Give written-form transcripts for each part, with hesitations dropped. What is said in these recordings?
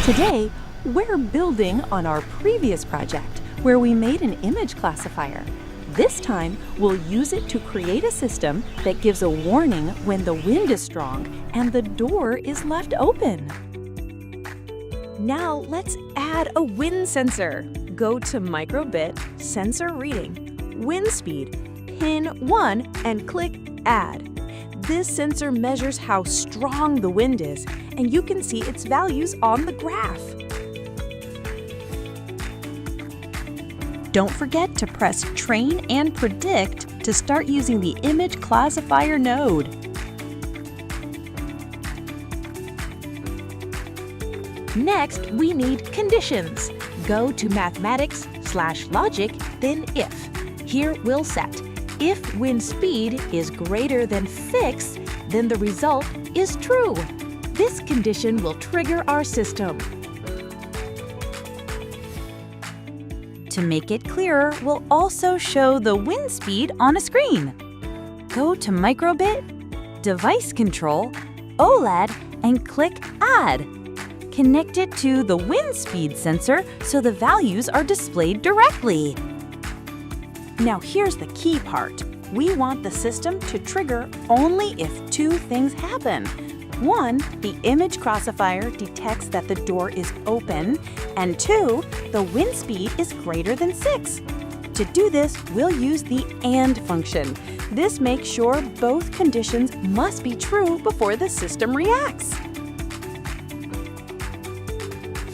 Today, we're building on our previous project where we made an image classifier. This time, we'll use it to create a system that gives a warning when the wind is strong and the door is left open. Now let's add a wind sensor. Go to Microbit, Sensor Reading, Wind Speed, Pin 1 and click Add. This sensor measures how strong the wind is, and you can see its values on the graph. Don't forget to press Train and Predict to start using the image classifier node. Next, we need conditions. Go to Mathematics/Logic, then If. Here we'll set if wind speed is greater than fixed, then the result is true. This condition will trigger our system. To make it clearer, we'll also show the wind speed on a screen. Go to Microbit, Device Control, OLED, and click Add. Connect it to the wind speed sensor so the values are displayed directly. Now here's the key part. We want the system to trigger only if two things happen. One, the image classifier detects that the door is open, and two, the wind speed is greater than 6. To do this, we'll use the AND function. This makes sure both conditions must be true before the system reacts.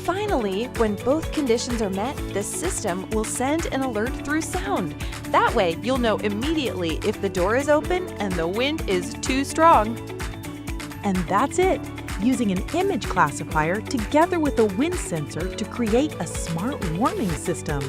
Finally, when both conditions are met, the system will send an alert through sound. That way, you'll know immediately if the door is open and the wind is too strong. And that's it! Using an image classifier together with a wind sensor to create a smart warning system.